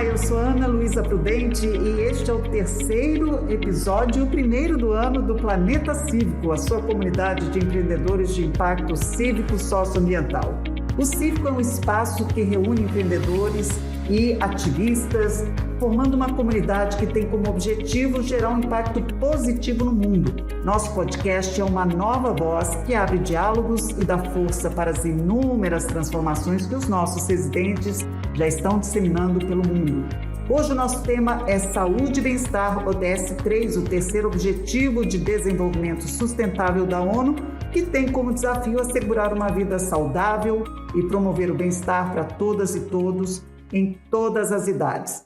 Olá, eu sou Ana Luísa Prudente e este é o terceiro episódio, o primeiro do ano do Planeta Cívico, a sua comunidade de empreendedores de impacto cívico socioambiental. O Cívico é um espaço que reúne empreendedores e ativistas, formando uma comunidade que tem como objetivo gerar um impacto positivo no mundo. Nosso podcast é uma nova voz que abre diálogos e dá força para as inúmeras transformações que os nossos residentes já estão disseminando pelo mundo. Hoje o nosso tema é Saúde e Bem-Estar, ODS 3, o terceiro Objetivo de Desenvolvimento Sustentável da ONU, que tem como desafio assegurar uma vida saudável e promover o bem-estar para todas e todos, em todas as idades.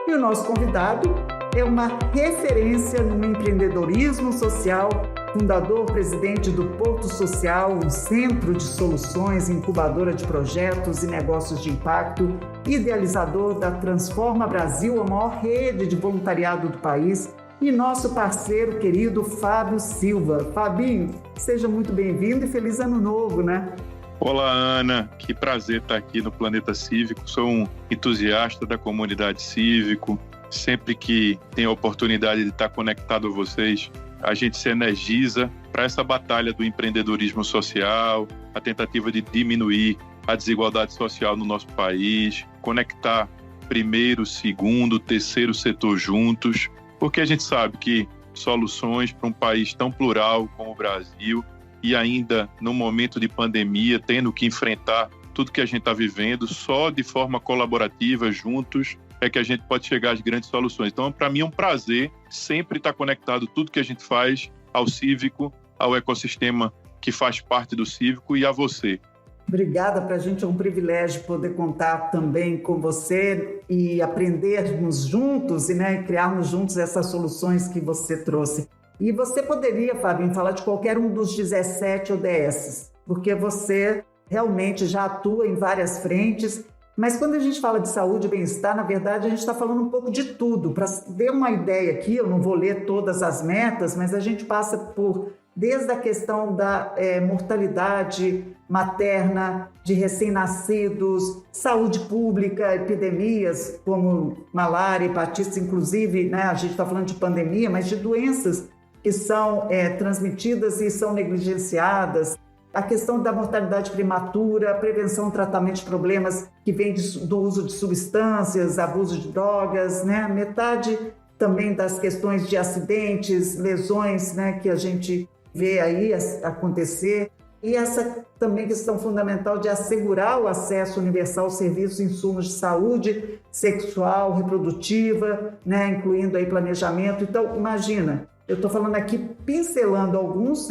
E o nosso convidado é uma referência no empreendedorismo social, fundador, presidente do Porto Social, um centro de soluções, incubadora de projetos e negócios de impacto, idealizador da Transforma Brasil, a maior rede de voluntariado do país, e nosso parceiro querido Fábio Silva. Fabinho, seja muito bem-vindo e feliz ano novo, né? Olá, Ana. Que prazer estar aqui no Planeta Cívico. Sou um entusiasta da comunidade cívico. Sempre que tenho a oportunidade de estar conectado a vocês, a gente se energiza para essa batalha do empreendedorismo social, a tentativa de diminuir a desigualdade social no nosso país, conectar primeiro, segundo, terceiro setor juntos, porque a gente sabe que soluções para um país tão plural como o Brasil e ainda no momento de pandemia, tendo que enfrentar tudo que a gente está vivendo, só de forma colaborativa, juntos, é que a gente pode chegar às grandes soluções. Então, para mim é um prazer sempre estar conectado tudo que a gente faz ao cívico, ao ecossistema que faz parte do cívico e a você. Obrigada, para a gente é um privilégio poder contar também com você e aprendermos juntos e criarmos juntos essas soluções que você trouxe. E você poderia, Fabinho, falar de qualquer um dos 17 ODS, porque você realmente já atua em várias frentes, mas quando a gente fala de saúde e bem-estar, na verdade, a gente está falando um pouco de tudo. Para ter uma ideia aqui, eu não vou ler todas as metas, mas a gente passa por, desde a questão da mortalidade materna, de recém-nascidos, saúde pública, epidemias como malária, hepatite, inclusive, a gente está falando de pandemia, mas de doenças que são transmitidas e são negligenciadas, a questão da mortalidade prematura, a prevenção e tratamento de problemas que vêm do uso de substâncias, abuso de drogas, metade também das questões de acidentes, lesões, que a gente vê aí acontecer, e essa também questão fundamental de assegurar o acesso universal aos serviços e insumos de saúde sexual, reprodutiva, incluindo aí planejamento. Então, imagina, eu estou falando aqui, pincelando alguns,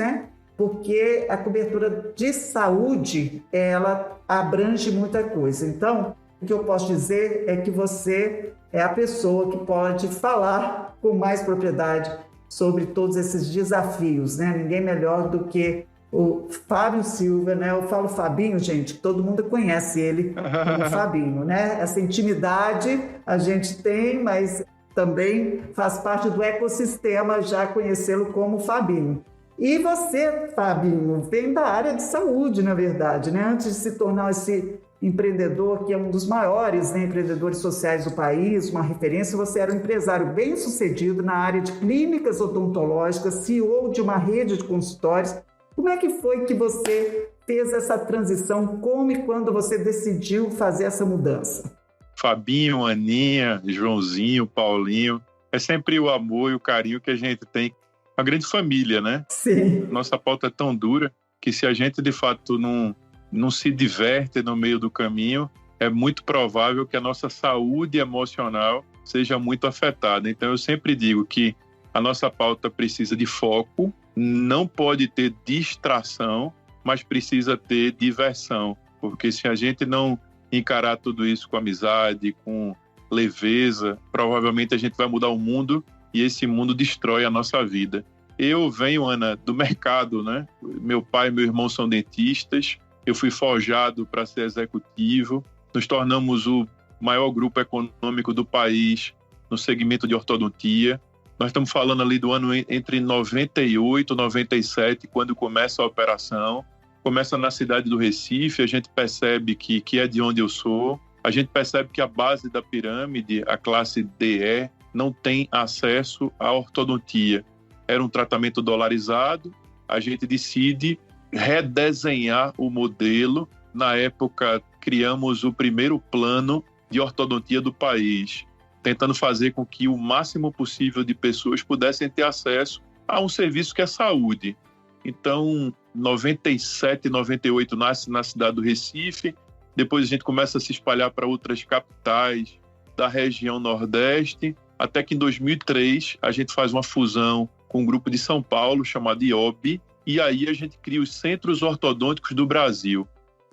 porque a cobertura de saúde, ela abrange muita coisa. Então, o que eu posso dizer é que você é a pessoa que pode falar com mais propriedade sobre todos esses desafios, Ninguém melhor do que o Fábio Silva, Eu falo Fabinho, gente, todo mundo conhece ele como Fabinho, Essa intimidade a gente tem, mas também faz parte do ecossistema já conhecê-lo como Fabinho. E você, Fabinho, vem da área de saúde, na verdade, Antes de se tornar esse empreendedor, que é um dos maiores empreendedores sociais do país, uma referência, você era um empresário bem-sucedido na área de clínicas odontológicas, CEO de uma rede de consultórios. Como é que foi que você fez essa transição? Como e quando você decidiu fazer essa mudança? Fabinho, Aninha, Joãozinho, Paulinho, é sempre o amor e o carinho que a gente tem. Uma grande família, Sim. Nossa pauta é tão dura que se a gente, de fato, não se diverte no meio do caminho, é muito provável que a nossa saúde emocional seja muito afetada. Então, eu sempre digo que a nossa pauta precisa de foco, não pode ter distração, mas precisa ter diversão. Porque se a gente não encarar tudo isso com amizade, com leveza, provavelmente a gente vai mudar o mundo e esse mundo destrói a nossa vida. Eu venho, Ana, do mercado, Meu pai e meu irmão são dentistas, eu fui forjado para ser executivo, nos tornamos o maior grupo econômico do país no segmento de ortodontia. Nós estamos falando ali do ano entre 98 e 97, quando começa a operação. Começa na cidade do Recife, a gente percebe que é de onde eu sou. a gente percebe que a base da pirâmide, a classe DE, não tem acesso à ortodontia. Era um tratamento dolarizado, a gente decide redesenhar o modelo. Na época, criamos o primeiro plano de ortodontia do país, tentando fazer com que o máximo possível de pessoas pudessem ter acesso a um serviço que é saúde. Então, 97, 98 nasce na cidade do Recife, depois a gente começa a se espalhar para outras capitais da região Nordeste, até que em 2003 a gente faz uma fusão com um grupo de São Paulo chamado IOB, e aí a gente cria os Centros Ortodônticos do Brasil.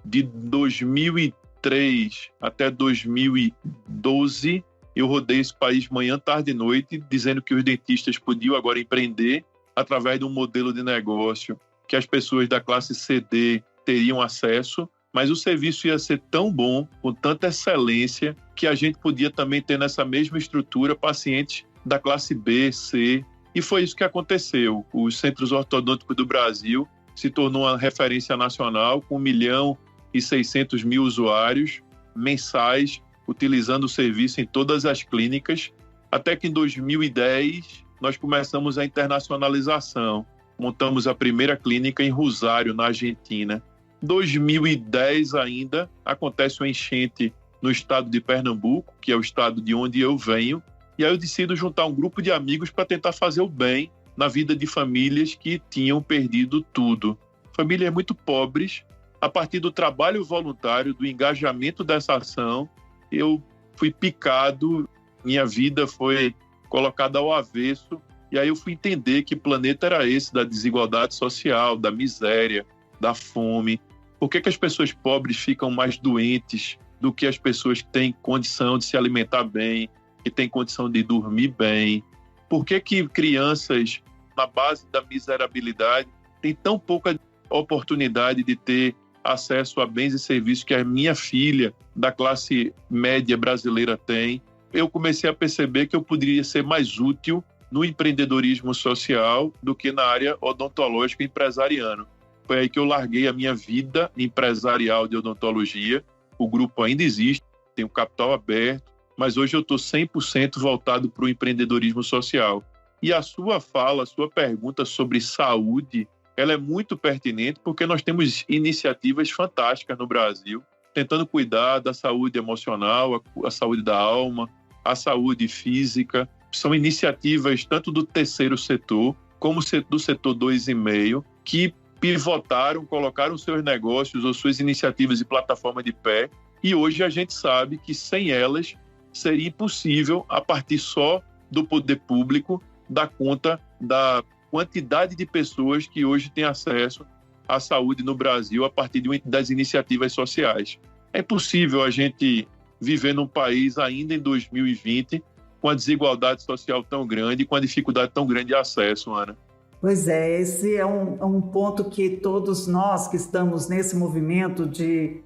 De 2003 até 2012, eu rodei esse país manhã, tarde e noite, dizendo que os dentistas podiam agora empreender através de um modelo de negócio que as pessoas da classe CD teriam acesso, mas o serviço ia ser tão bom, com tanta excelência, que a gente podia também ter nessa mesma estrutura pacientes da classe B, C, e foi isso que aconteceu. Os Centros Ortodônticos do Brasil se tornou uma referência nacional com 1.600.000 usuários mensais utilizando o serviço em todas as clínicas, até que em 2010 nós começamos a internacionalização. Montamos a primeira clínica em Rosário, na Argentina. Em 2010 ainda acontece uma enchente no estado de Pernambuco, que é o estado de onde eu venho, e aí eu decido juntar um grupo de amigos para tentar fazer o bem na vida de famílias que tinham perdido tudo. Famílias muito pobres. A partir do trabalho voluntário, do engajamento dessa ação, eu fui picado, minha vida foi colocada ao avesso, e aí eu fui entender que planeta era esse da desigualdade social, da miséria, da fome. Por que as pessoas pobres ficam mais doentes do que as pessoas que têm condição de se alimentar bem, que têm condição de dormir bem? Por que crianças na base da miserabilidade têm tão pouca oportunidade de ter acesso a bens e serviços que a minha filha da classe média brasileira tem? Eu comecei a perceber que eu poderia ser mais útil no empreendedorismo social do que na área odontológica e empresariana. Foi aí que eu larguei a minha vida empresarial de odontologia. O grupo ainda existe, tem o capital aberto, mas hoje eu estou 100% voltado para o empreendedorismo social. E a sua fala, a sua pergunta sobre saúde, ela é muito pertinente porque nós temos iniciativas fantásticas no Brasil, tentando cuidar da saúde emocional, a saúde da alma, a saúde física. São iniciativas tanto do terceiro setor como do setor 2,5, que pivotaram, colocaram seus negócios ou suas iniciativas e plataforma de pé, e hoje a gente sabe que sem elas seria impossível, a partir só do poder público, dar conta da quantidade de pessoas que hoje têm acesso à saúde no Brasil a partir das iniciativas sociais. É impossível a gente viver num país ainda em 2020 com a desigualdade social tão grande e com a dificuldade tão grande de acesso, Ana. Pois é, esse é um ponto que todos nós que estamos nesse movimento de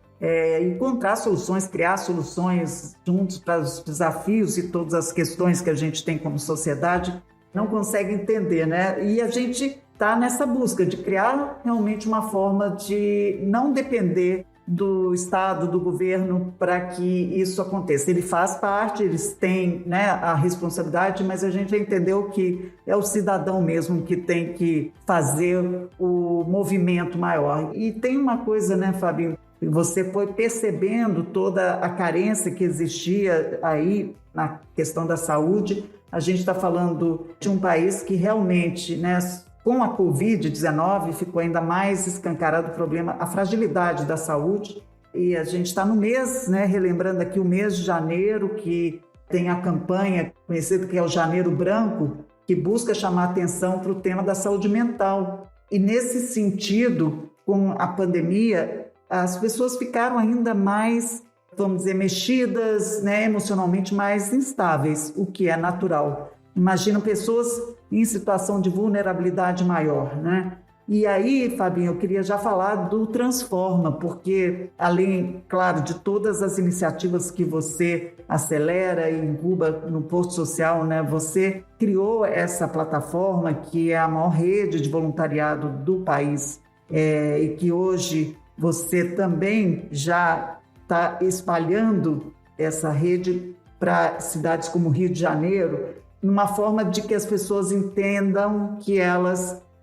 encontrar soluções, criar soluções juntos para os desafios e todas as questões que a gente tem como sociedade, não consegue entender, né? E a gente está nessa busca de criar realmente uma forma de não depender do Estado, do governo, para que isso aconteça. Ele faz parte, eles têm, né, a responsabilidade, mas a gente já entendeu que é o cidadão mesmo que tem que fazer o movimento maior. E tem uma coisa, né, Fabinho? Você foi percebendo toda a carência que existia aí na questão da saúde. A gente está falando de um país que realmente, né, com a Covid-19 ficou ainda mais escancarado o problema, a fragilidade da saúde. E a gente está no mês, né, relembrando aqui o mês de janeiro, que tem a campanha conhecida que é o Janeiro Branco, que busca chamar atenção para o tema da saúde mental. E nesse sentido, com a pandemia, as pessoas ficaram ainda mais, vamos dizer, mexidas, né, emocionalmente mais instáveis, o que é natural. Imagina pessoas em situação de vulnerabilidade maior, né? E aí, Fabinho, eu queria já falar do Transforma, porque além, claro, de todas as iniciativas que você acelera e incuba no Posto Social, né? Você criou essa plataforma que é a maior rede de voluntariado do país e que hoje você também já está espalhando essa rede para cidades como Rio de Janeiro, numa forma de que as pessoas entendam que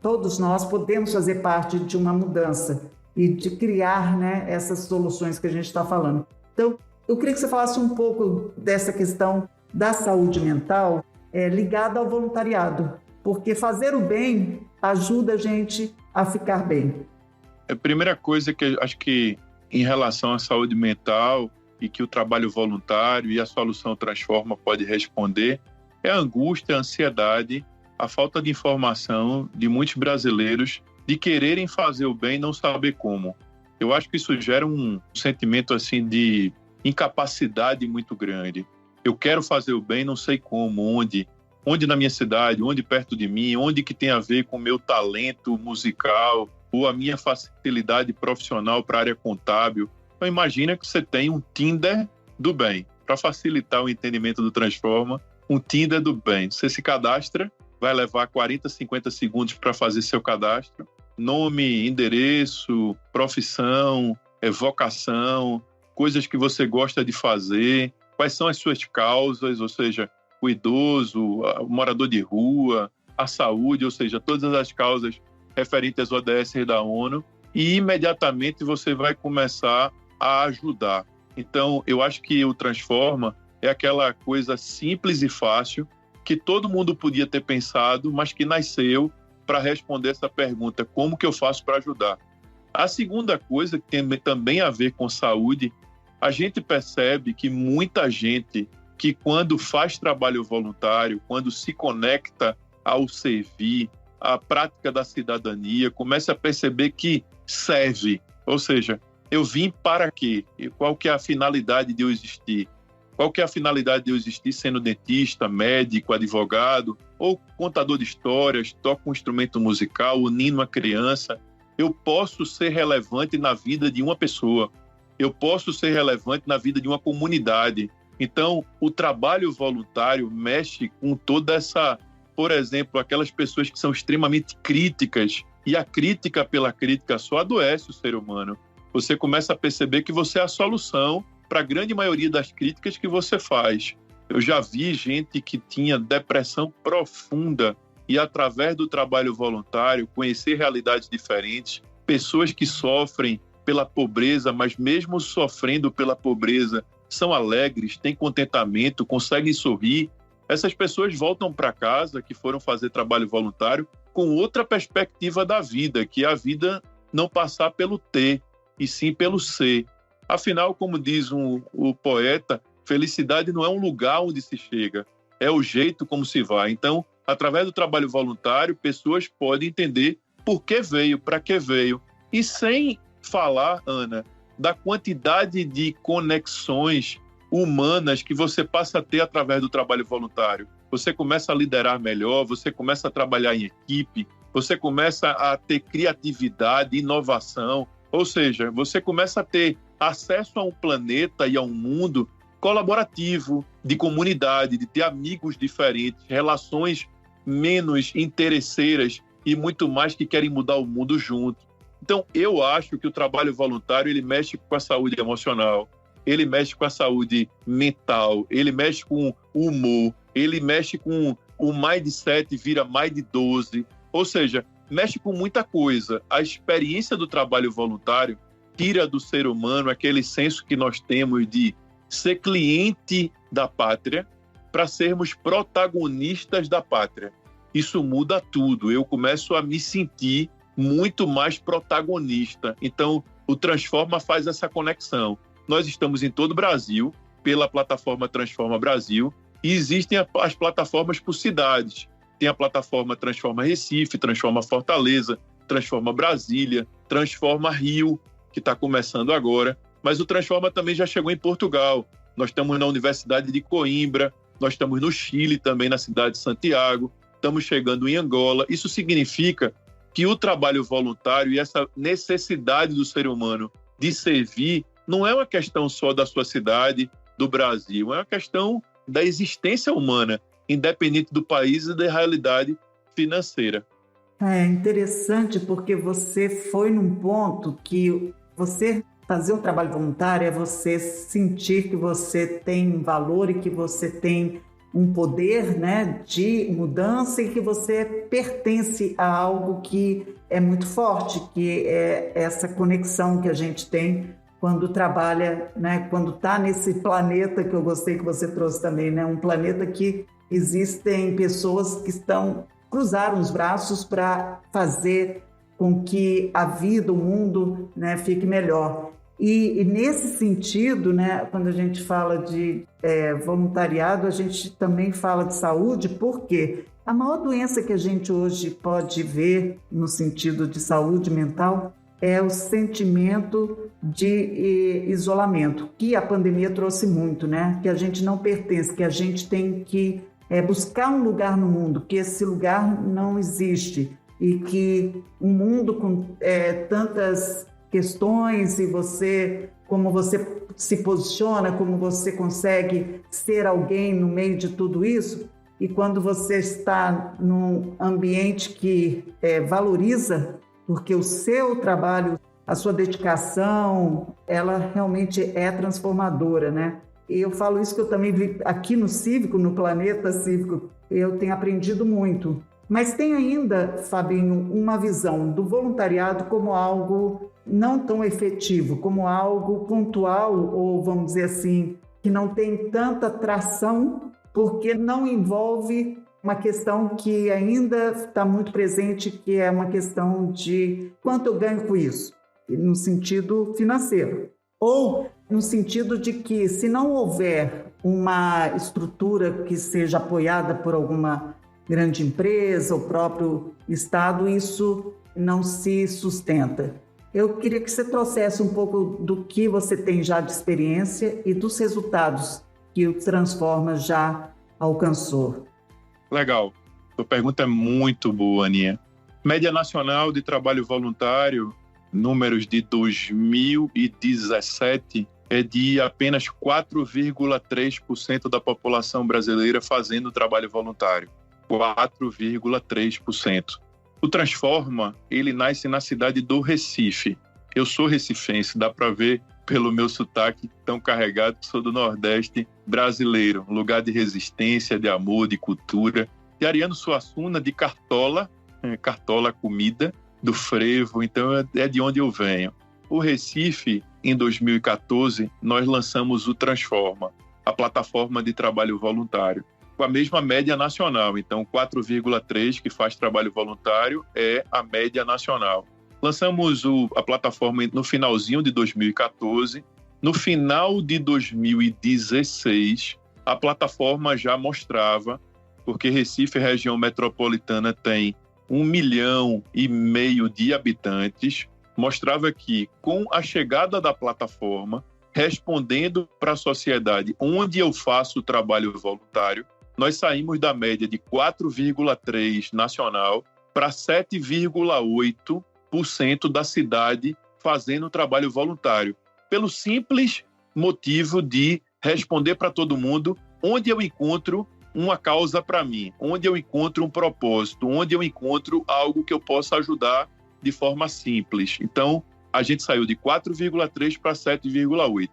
todos nós podemos fazer parte de uma mudança e de criar, né, essas soluções que a gente está falando. Então, eu queria que você falasse um pouco dessa questão da saúde mental ligada ao voluntariado, porque fazer o bem ajuda a gente a ficar bem. A primeira coisa que eu acho que em relação à saúde mental e que o trabalho voluntário e a Solução Transforma pode responder é a angústia, a ansiedade, a falta de informação de muitos brasileiros de quererem fazer o bem e não saber como. Eu acho que isso gera um sentimento assim de incapacidade muito grande. Eu quero fazer o bem, não sei como, onde na minha cidade, onde perto de mim, onde que tem a ver com o meu talento musical ou a minha facilidade profissional para a área contábil. Então imagina que você tem um Tinder do bem. Para facilitar o entendimento do Transforma, um Tinder do bem. Você se cadastra, vai levar 40, 50 segundos para fazer seu cadastro. Nome, endereço, profissão, vocação, coisas que você gosta de fazer, quais são as suas causas, ou seja, o idoso, o morador de rua, a saúde, ou seja, todas as causas referentes às ODS da ONU, e imediatamente você vai começar a ajudar. Então, eu acho que o Transforma é aquela coisa simples e fácil que todo mundo podia ter pensado, mas que nasceu para responder essa pergunta: como que eu faço para ajudar? A segunda coisa, que tem também a ver com saúde, a gente percebe que muita gente que quando faz trabalho voluntário, quando se conecta ao servir, à prática da cidadania, começa a perceber que serve. Ou seja, eu vim para quê? Qual que é a finalidade de eu existir? Qual que é a finalidade de eu existir sendo dentista, médico, advogado ou contador de histórias, toco um instrumento musical, unindo uma criança? Eu posso ser relevante na vida de uma pessoa. Eu posso ser relevante na vida de uma comunidade. Então, o trabalho voluntário mexe com toda essa, por exemplo, aquelas pessoas que são extremamente críticas, e a crítica pela crítica só adoece o ser humano. Você começa a perceber que você é a solução para a grande maioria das críticas que você faz. Eu já vi gente que tinha depressão profunda e, através do trabalho voluntário, conhecer realidades diferentes, pessoas que sofrem pela pobreza, mas mesmo sofrendo pela pobreza, são alegres, têm contentamento, conseguem sorrir. Essas pessoas voltam para casa, que foram fazer trabalho voluntário, com outra perspectiva da vida, que é a vida não passar pelo ter, e sim pelo ser. Afinal, como diz o poeta, felicidade não é um lugar onde se chega, é o jeito como se vai. Então, através do trabalho voluntário, pessoas podem entender por que veio, para que veio. E sem falar, Ana, da quantidade de conexões humanas que você passa a ter através do trabalho voluntário. Você começa a liderar melhor, você começa a trabalhar em equipe, você começa a ter criatividade, inovação, ou seja, você começa a ter acesso a um planeta e a um mundo colaborativo, de comunidade, de ter amigos diferentes, relações menos interesseiras e muito mais que querem mudar o mundo junto. Então, eu acho que o trabalho voluntário ele mexe com a saúde emocional, ele mexe com a saúde mental, ele mexe com o humor, ele mexe com o mindset vira mais de 12, ou seja, mexe com muita coisa. A experiência do trabalho voluntário tira do ser humano aquele senso que nós temos de ser cliente da pátria para sermos protagonistas da pátria. Isso muda tudo. Eu começo a me sentir muito mais protagonista. Então, o Transforma faz essa conexão. Nós estamos em todo o Brasil, pela plataforma Transforma Brasil, e existem as plataformas por cidades. Tem a plataforma Transforma Recife, Transforma Fortaleza, Transforma Brasília, Transforma Rio, que está começando agora. Mas o Transforma também já chegou em Portugal. Nós estamos na Universidade de Coimbra, nós estamos no Chile também, na cidade de Santiago, estamos chegando em Angola. Isso significa que o trabalho voluntário e essa necessidade do ser humano de servir não é uma questão só da sua cidade, do Brasil, é uma questão da existência humana, independente do país e da realidade financeira. É interessante porque você foi num ponto que você fazer um trabalho voluntário é você sentir que você tem valor e que você tem um poder, né, de mudança e que você pertence a algo que é muito forte, que é essa conexão que a gente tem quando trabalha, né, quando está nesse planeta que eu gostei que você trouxe também, né, um planeta que existem pessoas que cruzaram os braços para fazer com que a vida, o mundo, né, fique melhor. E nesse sentido, né, quando a gente fala de voluntariado, a gente também fala de saúde, porque a maior doença que a gente hoje pode ver no sentido de saúde mental é o sentimento de isolamento, que a pandemia trouxe muito, né? Que a gente não pertence, que a gente tem que buscar um lugar no mundo, que esse lugar não existe e que um mundo com tantas questões e como você se posiciona, como você consegue ser alguém no meio de tudo isso, e quando você está num ambiente que valoriza, porque o seu trabalho, a sua dedicação, ela realmente é transformadora, né? E eu falo isso que eu também vi aqui no Cívico, no Planeta Cívico, eu tenho aprendido muito. Mas tem ainda, Fabinho, uma visão do voluntariado como algo não tão efetivo, como algo pontual, ou vamos dizer assim, que não tem tanta tração, porque não envolve uma questão que ainda está muito presente, que é uma questão de quanto eu ganho com isso, no sentido financeiro. Ou no sentido de que, se não houver uma estrutura que seja apoiada por alguma grande empresa, o próprio Estado, isso não se sustenta. Eu queria que você trouxesse um pouco do que você tem já de experiência e dos resultados que o Transforma já alcançou. Legal. Sua pergunta é muito boa, Aninha. Média nacional de trabalho voluntário, números de 2017, é de apenas 4,3% da população brasileira fazendo trabalho voluntário. 4,3%. O Transforma, ele nasce na cidade do Recife. Eu sou recifense, dá para ver pelo meu sotaque tão carregado, que sou do Nordeste brasileiro, um lugar de resistência, de amor, de cultura. E Ariano Suassuna, de Cartola, Cartola comida, do frevo, então é de onde eu venho. O Recife, em 2014, nós lançamos o Transforma, a plataforma de trabalho voluntário, com a mesma média nacional. Então, 4,3% que faz trabalho voluntário é a média nacional. Lançamos a plataforma no finalzinho de 2014. No final de 2016, a plataforma já mostrava, porque Recife, região metropolitana, tem 1,5 milhão de habitantes, mostrava que, com a chegada da plataforma, respondendo para a sociedade onde eu faço o trabalho voluntário, nós saímos da média de 4,3% nacional para 7,8% da cidade fazendo trabalho voluntário, pelo simples motivo de responder para todo mundo onde eu encontro uma causa para mim, onde eu encontro um propósito, onde eu encontro algo que eu possa ajudar de forma simples. Então, a gente saiu de 4,3% para 7,8%.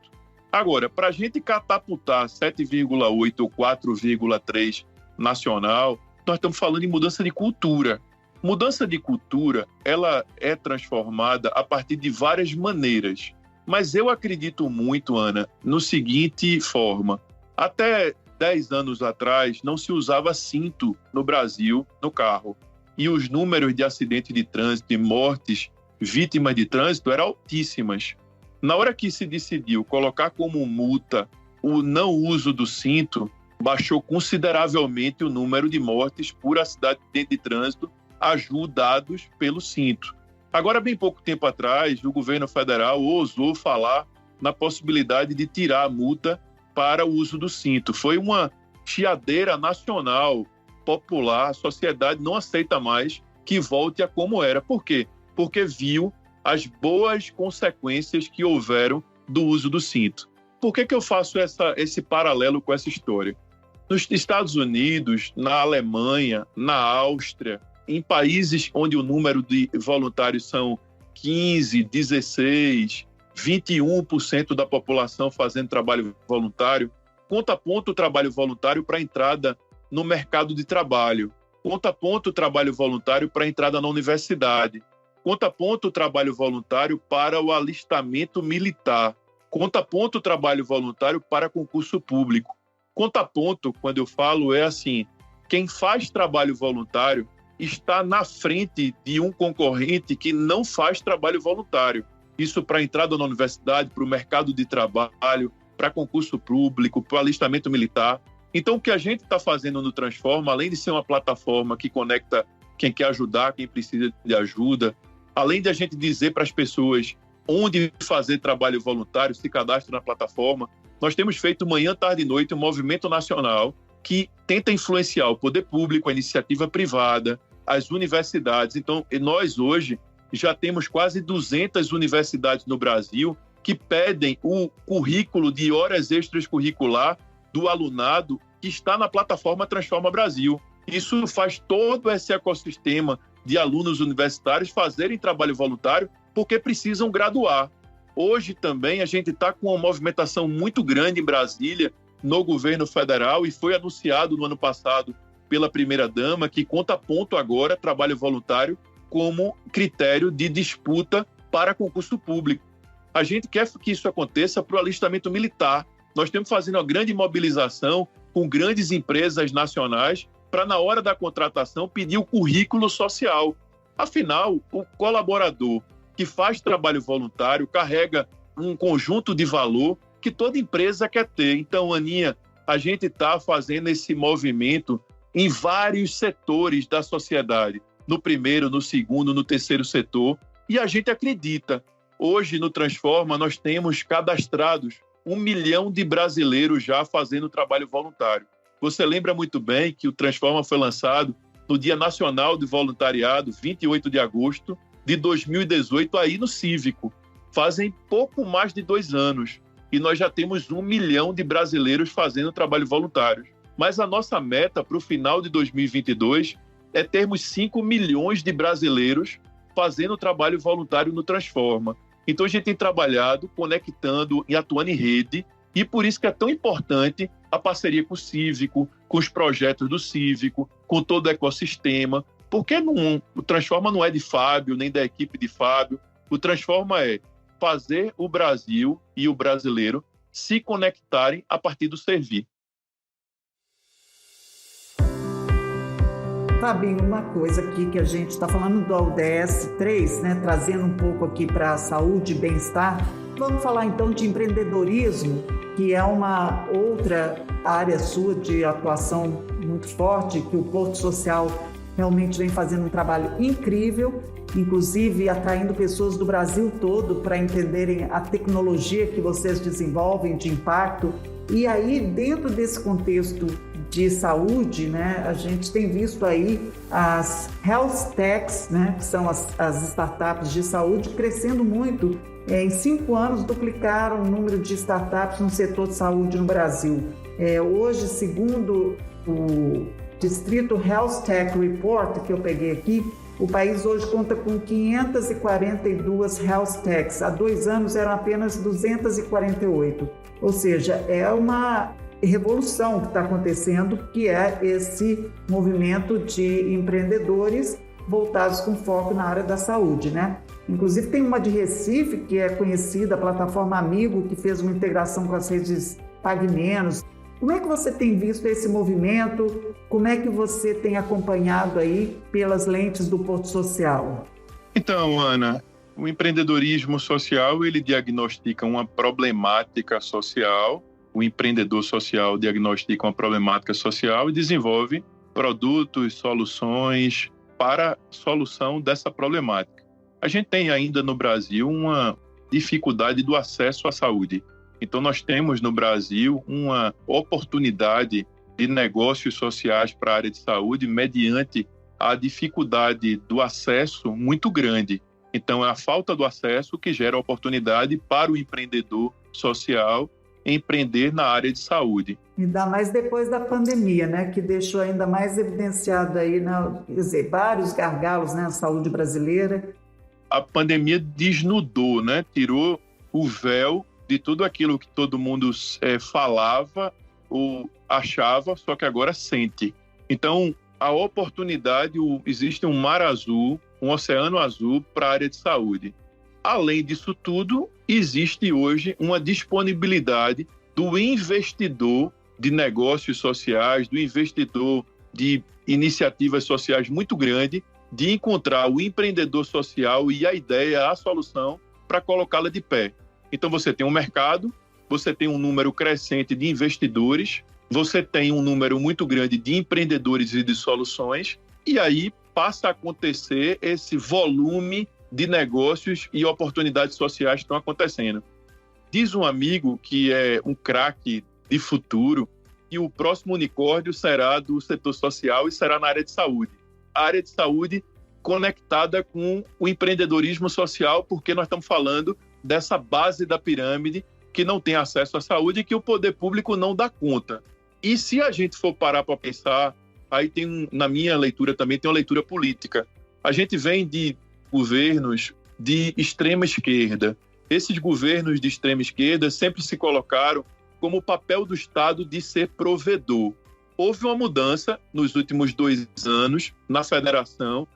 Agora, para a gente catapultar 7,8% ou 4,3% nacional, nós estamos falando em mudança de cultura. Mudança de cultura, ela é transformada a partir de várias maneiras. Mas eu acredito muito, Ana, no seguinte forma. Até 10 anos atrás, não se usava cinto no Brasil, no carro. E os números de acidentes de trânsito e mortes vítimas de trânsito eram altíssimas. Na hora que se decidiu colocar como multa o não uso do cinto, baixou consideravelmente o número de mortes por acidente de trânsito ajudados pelo cinto. Agora, bem pouco tempo atrás, o governo federal ousou falar na possibilidade de tirar a multa para o uso do cinto. Foi uma chiadeira nacional, popular, a sociedade não aceita mais que volte a como era. Por quê? Porque viu as boas consequências que houveram do uso do cinto. Por que eu faço esse paralelo com essa história? Nos Estados Unidos, na Alemanha, na Áustria, em países onde o número de voluntários são 15, 16, 21% da população fazendo trabalho voluntário. Conta ponto o trabalho voluntário para a entrada no mercado de trabalho. Conta ponto o trabalho voluntário para a entrada na universidade. Conta ponto o trabalho voluntário para o alistamento militar. Conta ponto o trabalho voluntário para concurso público. Conta ponto, quando eu falo, é assim, quem faz trabalho voluntário está na frente de um concorrente que não faz trabalho voluntário. Isso para a entrada na universidade, para o mercado de trabalho, para concurso público, para o alistamento militar. Então, o que a gente está fazendo no Transforma, além de ser uma plataforma que conecta quem quer ajudar, quem precisa de ajuda, além de a gente dizer para as pessoas onde fazer trabalho voluntário, se cadastre na plataforma, nós temos feito manhã, tarde e noite um movimento nacional que tenta influenciar o poder público, a iniciativa privada, as universidades. Então, nós hoje já temos quase 200 universidades no Brasil que pedem o currículo de horas extras curricular do alunado que está na plataforma Transforma Brasil. Isso faz todo esse ecossistema de alunos universitários fazerem trabalho voluntário porque precisam graduar. Hoje também a gente está com uma movimentação muito grande em Brasília, no governo federal, e foi anunciado no ano passado pela primeira-dama que conta ponto agora trabalho voluntário como critério de disputa para concurso público. A gente quer que isso aconteça para o alistamento militar. Nós estamos fazendo uma grande mobilização com grandes empresas nacionais para, na hora da contratação, pedir o currículo social. Afinal, o colaborador que faz trabalho voluntário carrega um conjunto de valor que toda empresa quer ter. Então, Aninha, a gente está fazendo esse movimento em vários setores da sociedade, no primeiro, no segundo, no terceiro setor, e a gente acredita. Hoje, no Transforma, nós temos cadastrados 1 milhão de brasileiros já fazendo trabalho voluntário. Você lembra muito bem que o Transforma foi lançado no Dia Nacional de Voluntariado, 28 de agosto de 2018, aí no Cívico. Fazem pouco mais de 2 anos. E nós já temos 1 milhão de brasileiros fazendo trabalho voluntário. Mas a nossa meta para o final de 2022 é termos 5 milhões de brasileiros fazendo trabalho voluntário no Transforma. Então a gente tem trabalhado, conectando e atuando em rede, e por isso que é tão importante a parceria com o Cívico, com os projetos do Cívico, com todo o ecossistema, porque o Transforma não é de Fábio, nem da equipe de Fábio. O Transforma é fazer o Brasil e o brasileiro se conectarem a partir do servir. Fabinho, uma coisa aqui que a gente está falando do ODS 3, né, trazendo um pouco aqui para a saúde e bem-estar. Vamos falar então de empreendedorismo, que é uma outra área sua de atuação muito forte, que o Porto Social realmente vem fazendo um trabalho incrível, inclusive atraindo pessoas do Brasil todo para entenderem a tecnologia que vocês desenvolvem de impacto. E aí, dentro desse contexto de saúde, né, a gente tem visto aí as health techs, né, que são as startups de saúde, crescendo muito. Em 5 anos, duplicaram o número de startups no setor de saúde no Brasil. Hoje, segundo o Distrito Health Tech Report, que eu peguei aqui, o país hoje conta com 542 health techs. Há 2 anos eram apenas 248. Ou seja, é uma revolução que está acontecendo, que é esse movimento de empreendedores voltados com foco na área da saúde, né? Inclusive tem uma de Recife, que é conhecida, a plataforma Amigo, que fez uma integração com as redes Pague Menos. Como é que você tem visto esse movimento? Como é que você tem acompanhado aí pelas lentes do Porto Social? Então, Ana, o empreendedorismo social, ele diagnostica uma problemática social, o empreendedor social diagnostica uma problemática social e desenvolve produtos, soluções para a solução dessa problemática. A gente tem ainda no Brasil uma dificuldade do acesso à saúde. Então, nós temos no Brasil uma oportunidade de negócios sociais para a área de saúde mediante a dificuldade do acesso muito grande. Então, é a falta do acesso que gera oportunidade para o empreendedor social empreender na área de saúde. Ainda mais depois da pandemia, né, que deixou ainda mais evidenciado aí, né, quer dizer, vários gargalos, né, na saúde brasileira. A pandemia desnudou, né, tirou o véu de tudo aquilo que todo mundo falava ou achava, só que agora sente. Então, a oportunidade, existe um mar azul, um oceano azul para a área de saúde. Além disso tudo, existe hoje uma disponibilidade do investidor de negócios sociais, do investidor de iniciativas sociais muito grande, de encontrar o empreendedor social e a ideia, a solução, para colocá-la de pé. Então, você tem um mercado, você tem um número crescente de investidores, você tem um número muito grande de empreendedores e de soluções, e aí passa a acontecer esse volume de negócios e oportunidades sociais que estão acontecendo. Diz um amigo que é um craque de futuro que o próximo unicórnio será do setor social e será na área de saúde. A área de saúde conectada com o empreendedorismo social, porque nós estamos falando dessa base da pirâmide que não tem acesso à saúde e que o poder público não dá conta. E se a gente for parar para pensar, aí tem, na minha leitura também, tem uma leitura política. A gente vem de governos de extrema esquerda. Esses governos de extrema esquerda sempre se colocaram como o papel do Estado de ser provedor. Houve uma mudança nos últimos 2 anos na federação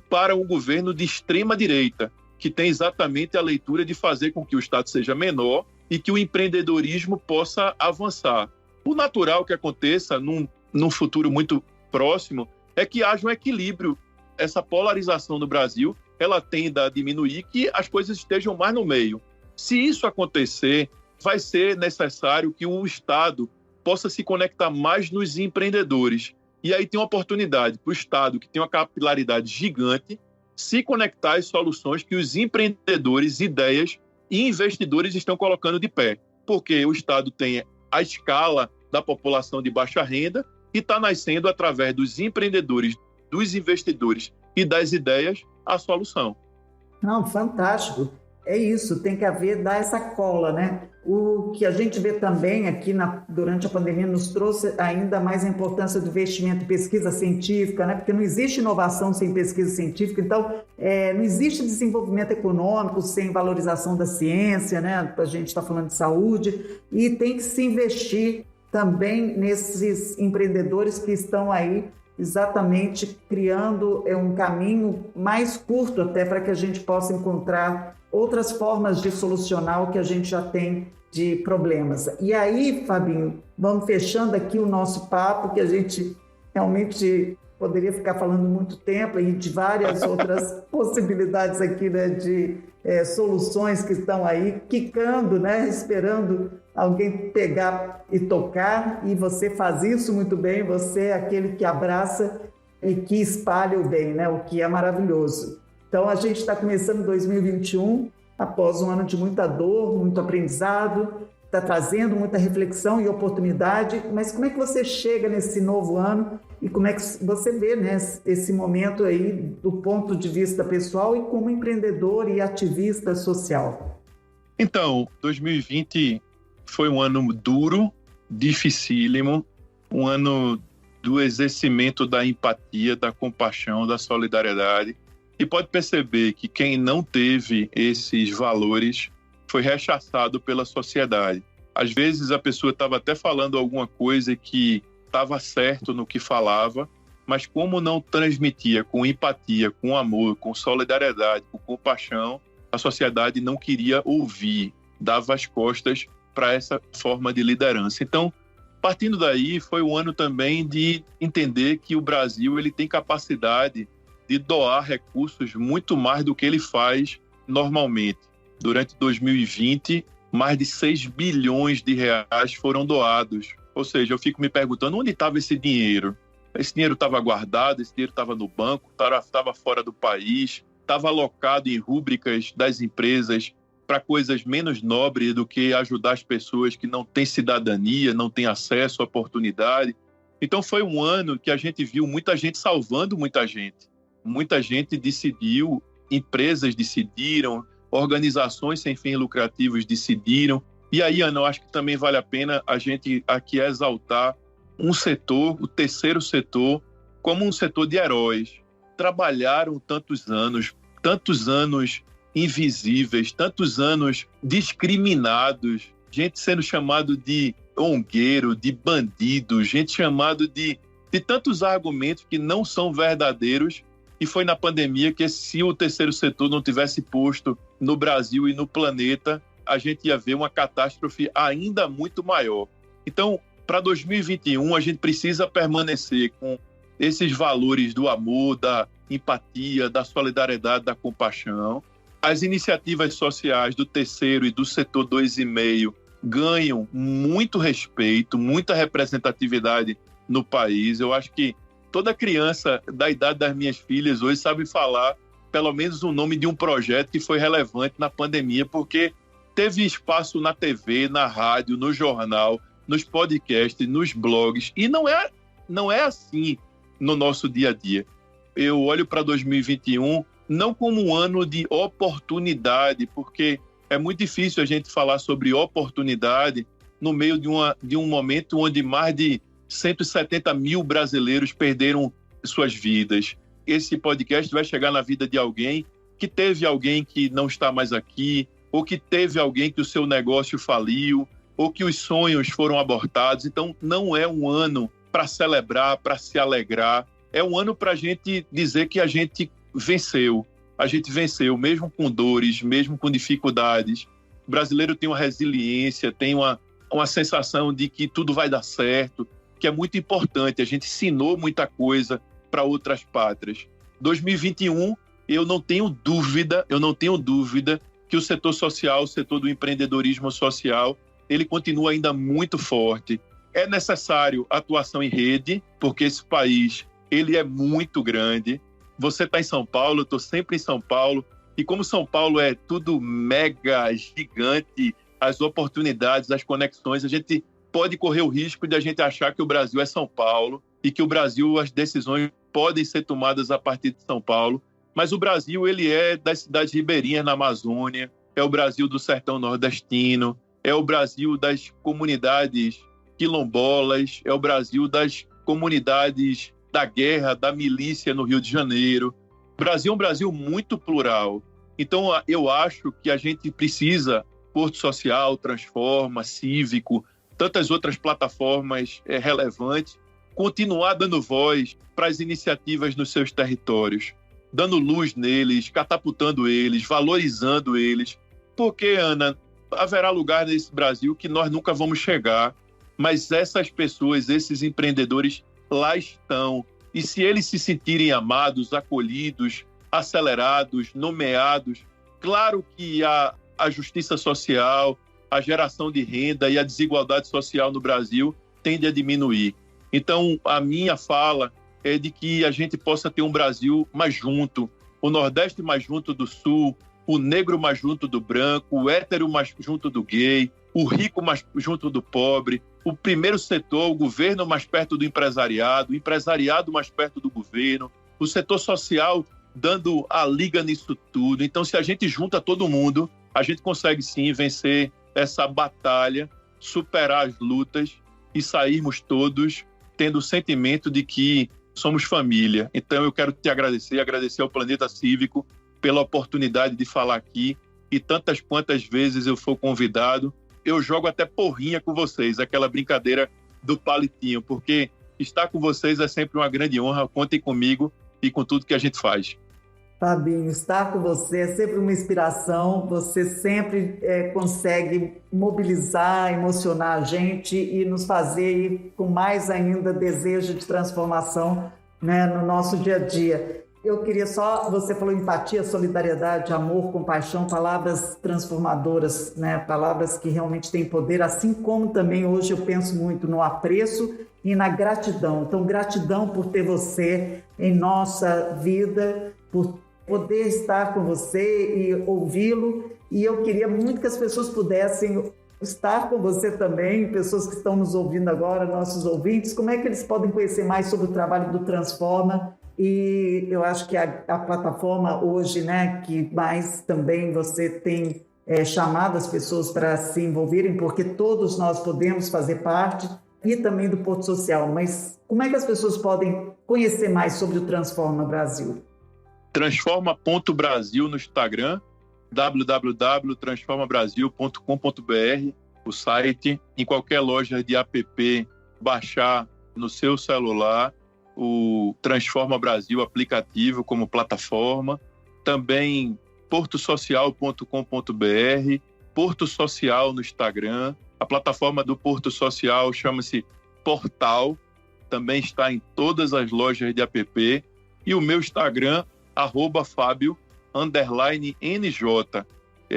para um governo de extrema direita, que tem exatamente a leitura de fazer com que o Estado seja menor e que o empreendedorismo possa avançar. O natural que aconteça num futuro muito próximo é que haja um equilíbrio. Essa polarização no Brasil, ela tende a diminuir, que as coisas estejam mais no meio. Se isso acontecer, vai ser necessário que o Estado possa se conectar mais nos empreendedores. E aí tem uma oportunidade para o Estado, que tem uma capilaridade gigante, se conectar às soluções que os empreendedores, ideias e investidores estão colocando de pé. Porque o Estado tem a escala da população de baixa renda e está nascendo através dos empreendedores, dos investidores e das ideias a solução. Não, fantástico. É isso, tem que haver, dar essa cola, né? O que a gente vê também aqui durante a pandemia nos trouxe ainda mais a importância do investimento em pesquisa científica, né? Porque não existe inovação sem pesquisa científica, então não existe desenvolvimento econômico sem valorização da ciência, né? A gente está falando de saúde e tem que se investir também nesses empreendedores que estão aí exatamente criando um caminho mais curto até para que a gente possa encontrar outras formas de solucionar o que a gente já tem de problemas. E aí, Fabinho, vamos fechando aqui o nosso papo, que a gente realmente poderia ficar falando muito tempo e de várias outras possibilidades aqui, né, de soluções que estão aí quicando, né, esperando alguém pegar e tocar, e você faz isso muito bem, você é aquele que abraça e que espalha o bem, né, o que é maravilhoso. Então, a gente está começando 2021, após um ano de muita dor, muito aprendizado, está trazendo muita reflexão e oportunidade, mas como é que você chega nesse novo ano e como é que você vê, né, esse momento aí do ponto de vista pessoal e como empreendedor e ativista social? Então, 2020 foi um ano duro, dificílimo, um ano do exercimento da empatia, da compaixão, da solidariedade. E pode perceber que quem não teve esses valores foi rechaçado pela sociedade. Às vezes a pessoa estava até falando alguma coisa que estava certo no que falava, mas como não transmitia com empatia, com amor, com solidariedade, com compaixão, a sociedade não queria ouvir, dava as costas para essa forma de liderança. Então, partindo daí, foi um ano também de entender que o Brasil ele tem capacidade de doar recursos muito mais do que ele faz normalmente. Durante 2020, mais de 6 bilhões de reais foram doados. Ou seja, eu fico me perguntando onde estava esse dinheiro. Esse dinheiro estava guardado, esse dinheiro estava no banco, estava fora do país, estava alocado em rúbricas das empresas para coisas menos nobres do que ajudar as pessoas que não têm cidadania, não têm acesso à oportunidade. Então foi um ano que a gente viu muita gente salvando muita gente. Muita gente decidiu, empresas decidiram, organizações sem fins lucrativos decidiram. E aí, Ana, eu acho que também vale a pena a gente aqui exaltar um setor, o terceiro setor, como um setor de heróis. Trabalharam tantos anos invisíveis, tantos anos discriminados, gente sendo chamado de ongueiro, de bandido, gente chamado de tantos argumentos que não são verdadeiros. E foi na pandemia que, se o terceiro setor não tivesse posto no Brasil e no planeta, a gente ia ver uma catástrofe ainda muito maior. Então, para 2021, a gente precisa permanecer com esses valores do amor, da empatia, da solidariedade, da compaixão. As iniciativas sociais do terceiro e do setor 2,5 ganham muito respeito, muita representatividade no país. Eu acho que toda criança da idade das minhas filhas hoje sabe falar pelo menos o nome de um projeto que foi relevante na pandemia, porque teve espaço na TV, na rádio, no jornal, nos podcasts, nos blogs, e não é assim no nosso dia a dia. Eu olho para 2021 não como um ano de oportunidade, porque é muito difícil a gente falar sobre oportunidade no meio de um momento onde mais de 170 mil brasileiros perderam suas vidas. Esse podcast vai chegar na vida de alguém que teve alguém que não está mais aqui, ou que teve alguém que o seu negócio faliu, ou que os sonhos foram abortados. Então, não é um ano para celebrar, para se alegrar. É um ano para a gente dizer que a gente venceu. A gente venceu, mesmo com dores, mesmo com dificuldades. O brasileiro tem uma resiliência, tem uma sensação de que tudo vai dar certo, que é muito importante. A gente ensinou muita coisa para outras pátrias. 2021, eu não tenho dúvida que o setor social, o setor do empreendedorismo social, ele continua ainda muito forte. É necessário atuação em rede, porque esse país, ele é muito grande. Você está em São Paulo, eu estou sempre em São Paulo, e como São Paulo é tudo mega gigante, as oportunidades, as conexões, a gente pode correr o risco de a gente achar que o Brasil é São Paulo e que o Brasil, as decisões podem ser tomadas a partir de São Paulo. Mas o Brasil, ele é das cidades ribeirinhas na Amazônia, é o Brasil do sertão nordestino, é o Brasil das comunidades quilombolas, é o Brasil das comunidades da guerra, da milícia no Rio de Janeiro. O Brasil é um Brasil muito plural. Então, eu acho que a gente precisa, Porto Social, Transforma, Cívico, tantas outras plataformas relevantes, continuar dando voz para as iniciativas nos seus territórios, dando luz neles, catapultando eles, valorizando eles. Porque, Ana, haverá lugar nesse Brasil que nós nunca vamos chegar, mas essas pessoas, esses empreendedores lá estão. E se eles se sentirem amados, acolhidos, acelerados, nomeados, claro que a justiça social, a geração de renda e a desigualdade social no Brasil tende a diminuir. Então, a minha fala é de que a gente possa ter um Brasil mais junto, o Nordeste mais junto do Sul, o negro mais junto do branco, o hétero mais junto do gay, o rico mais junto do pobre, o primeiro setor, o governo mais perto do empresariado, o empresariado mais perto do governo, o setor social dando a liga nisso tudo. Então, se a gente junta todo mundo, a gente consegue sim vencer essa batalha, superar as lutas e sairmos todos tendo o sentimento de que somos família. Então eu quero te agradecer ao Planeta Cívico pela oportunidade de falar aqui, e tantas quantas vezes eu for convidado, eu jogo até porrinha com vocês, aquela brincadeira do palitinho, porque estar com vocês é sempre uma grande honra. Contem comigo e com tudo que a gente faz. Fabinho, estar com você é sempre uma inspiração, você sempre consegue mobilizar, emocionar a gente e nos fazer ir com mais ainda desejo de transformação, né, no nosso dia a dia. Eu queria só, você falou empatia, solidariedade, amor, compaixão, palavras transformadoras, né, palavras que realmente têm poder, assim como também hoje eu penso muito no apreço e na gratidão. Então, gratidão por ter você em nossa vida, por poder estar com você e ouvi-lo, e eu queria muito que as pessoas pudessem estar com você também, pessoas que estão nos ouvindo agora, nossos ouvintes, como é que eles podem conhecer mais sobre o trabalho do Transforma? E eu acho que a plataforma hoje, né, que mais também você tem chamado as pessoas para se envolverem, porque todos nós podemos fazer parte, e também do Porto Social, mas como é que as pessoas podem conhecer mais sobre o Transforma Brasil? Transforma.Brasil no Instagram www.transformabrasil.com.br, o site, em qualquer loja de app, baixar no seu celular o Transforma Brasil aplicativo como plataforma, também portosocial.com.br, Porto Social no Instagram, a plataforma do Porto Social chama-se Portal, também está em todas as lojas de app, e o meu Instagram, @Fabio_NJ,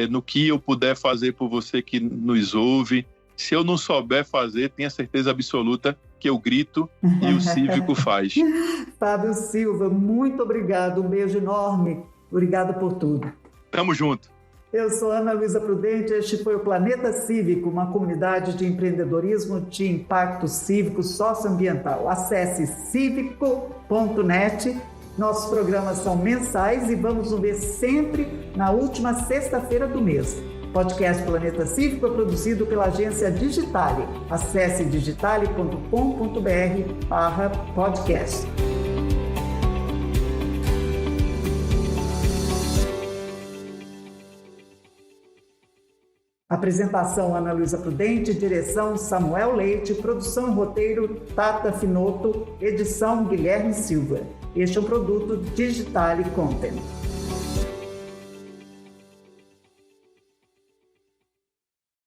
no que eu puder fazer por você que nos ouve. Se eu não souber fazer, tenha certeza absoluta que eu grito e o Cívico faz. Fábio Silva, muito obrigado, um beijo enorme, obrigado por tudo. Tamo junto. Eu sou Ana Luísa Prudente, este foi o Planeta Cívico, uma comunidade de empreendedorismo de impacto cívico socioambiental. Acesse cívico.net. Nossos programas são mensais e vamos nos ver sempre na última sexta-feira do mês. O podcast Planeta Cívico é produzido pela agência Digitale. Acesse digitale.com.br/podcast. Apresentação Ana Luísa Prudente, direção Samuel Leite, produção e roteiro Tata Finoto, edição Guilherme Silva. Este é um produto Digitale Content.